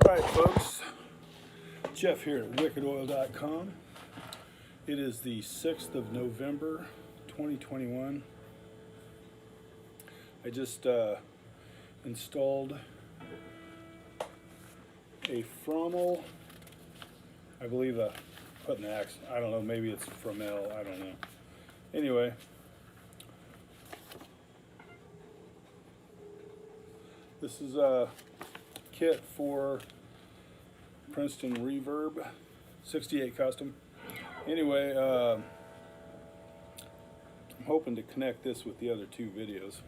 Alright folks, Jeff here at Wickedoil.com. It is the 6th of November 2021. I just installed a Fromel, I believe put an X, I don't know, maybe it's Fromel, I don't know. Anyway, this is a kit for Princeton Reverb 68 custom. Anyway, I'm hoping to connect this with the other two videos.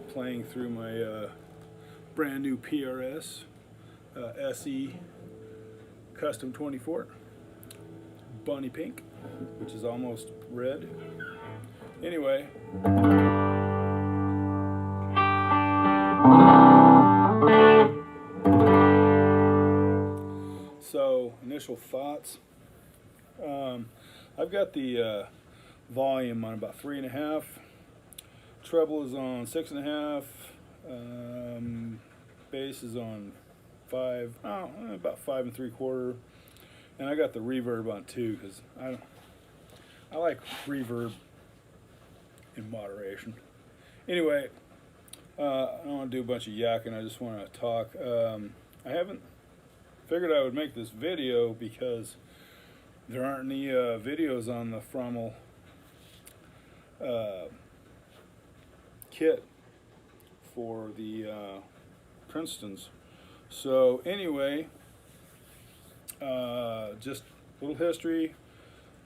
Playing through my brand new PRS SE Custom 24 Bunny Pink, which is almost red. Anyway, so initial thoughts. I've got the volume on about 3.5. Treble is on 6.5. Bass is on 5. Oh, about 5 3/4. And I got the reverb on 2 because I like reverb in moderation. Anyway, I don't want to do a bunch of yakking. I just want to talk. I haven't figured I would make this video because there aren't any videos on the Fromel kit for the Princetons. So anyway, just a little history.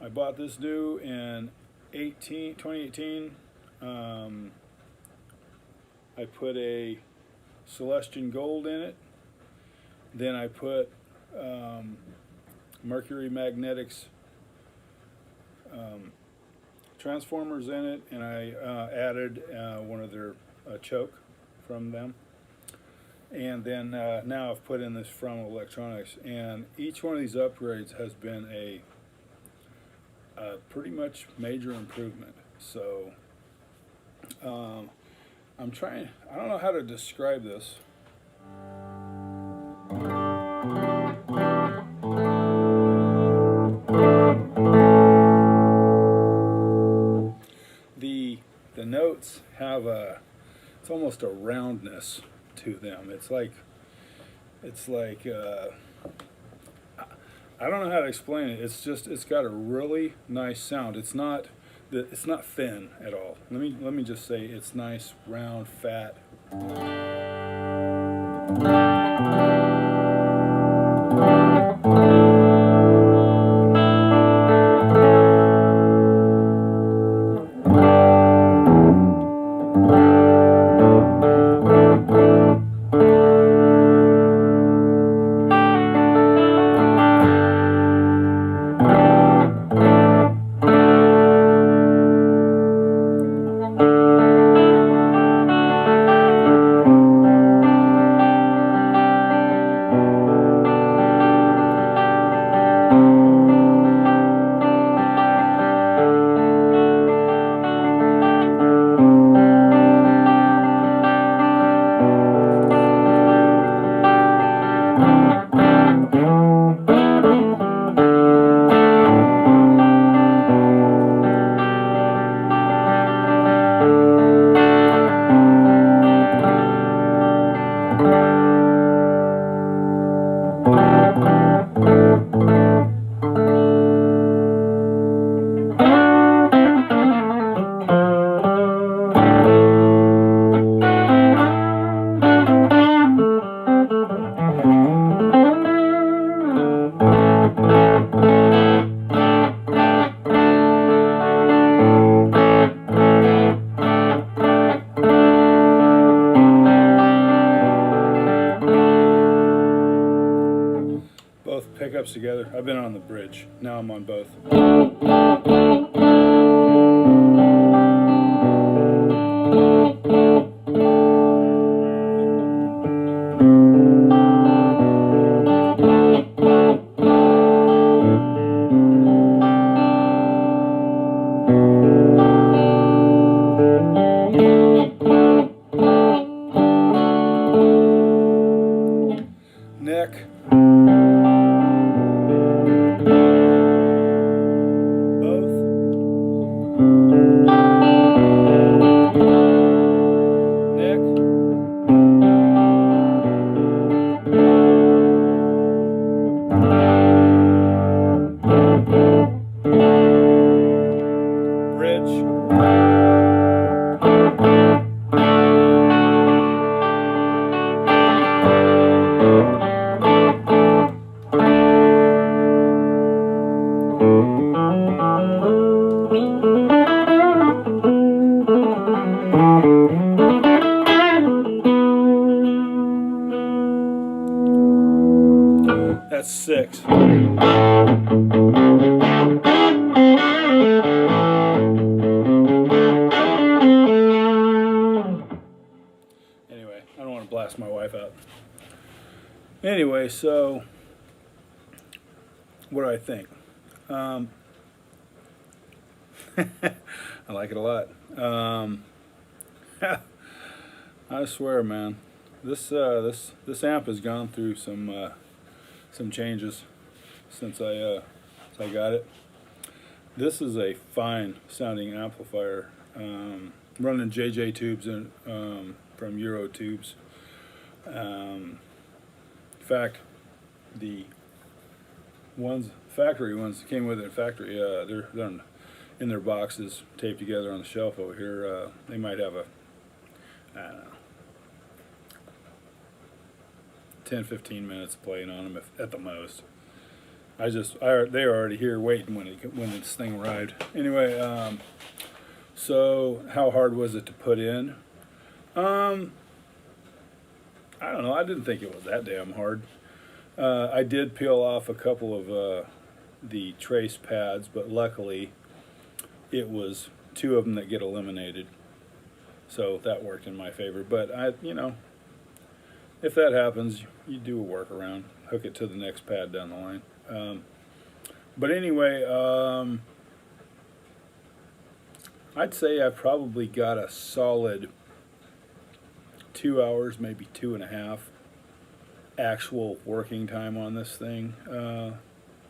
I bought this new in 2018. I put a Celestian Gold in it. Then I put Mercury Magnets Transformers in it, and I added one of their choke from them. And then now I've put in this Fromel electronics, and each one of these upgrades has been a pretty much major improvement. So I'm trying, I don't know how to describe this. The notes have it's almost a roundness to them. It's like I don't know how to explain it. It's got a really nice sound. It's not thin at all. Let me just say it's nice, round, fat. Pickups together. I've been on the bridge. Now I'm on both. That's 6. Anyway, I don't want to blast my wife out. Anyway, so what do I think? I like it a lot. I swear, man, this amp has gone through some changes since I got it. This is a fine sounding amplifier, running JJ tubes in, from Euro tubes. In fact, the factory ones that came with it, factory, they're done in their boxes, taped together on the shelf over here. They might have a, I don't know, 10-15 minutes playing on them at the most. They were already here waiting when this thing arrived. Anyway, so how hard was it to put in? I don't know. I didn't think it was that damn hard. I did peel off a couple of the trace pads, but luckily it was 2 of them that get eliminated, so that worked in my favor. But if that happens, you do a workaround, hook it to the next pad down the line. But anyway, I'd say I've probably got a solid 2 hours, maybe 2.5 actual working time on this thing.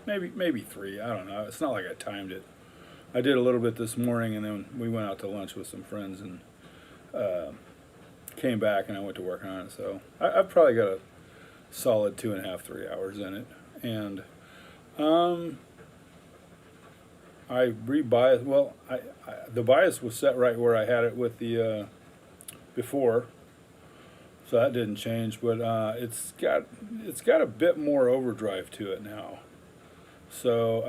Maybe 3. I don't know. It's not like I timed it. I did a little bit this morning, and then we went out to lunch with some friends, and came back, and I went to work on it. So I've probably got a solid 2.5, 3 hours in it. And I rebiased. Well, the bias was set right where I had it with the before, so that didn't change. But it's got a bit more overdrive to it now. So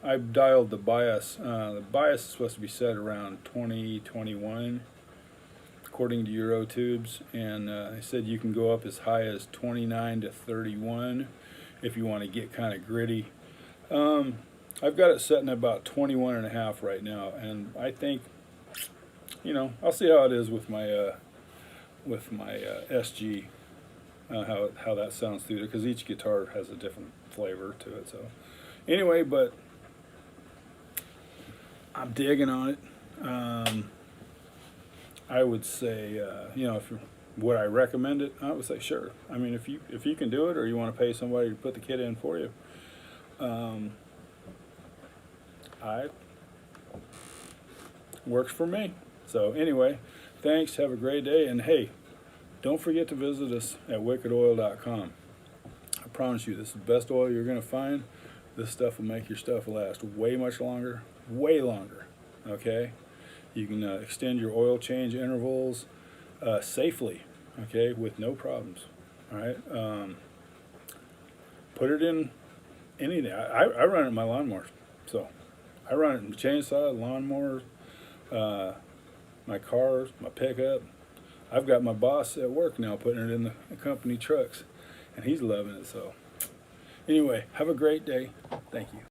I've dialed the bias. The bias is supposed to be set around 20, 21, according to Euro tubes, and they said you can go up as high as 29 to 31 if you want to get kind of gritty. I've got it set in about 21.5 right now, and I think, I'll see how it is with my SG, how that sounds through it, because each guitar has a different flavor to it. So anyway, but I'm digging on it. I would say, would I recommend it? I would say sure. I mean, if you can do it, or you want to pay somebody to put the kit in for you, works for me. So anyway, thanks. Have a great day, and hey, don't forget to visit us at wickedoil.com. I promise you, this is the best oil you're going to find. This stuff will make your stuff last way much longer, way longer. Okay, you can extend your oil change intervals safely. Okay, with no problems. All right, put it in anything. I run it in my lawnmower, so I run it in the chainsaw, lawnmower, my cars, my pickup. I've got my boss at work now putting it in the company trucks, and he's loving it. So anyway, have a great day. Thank you.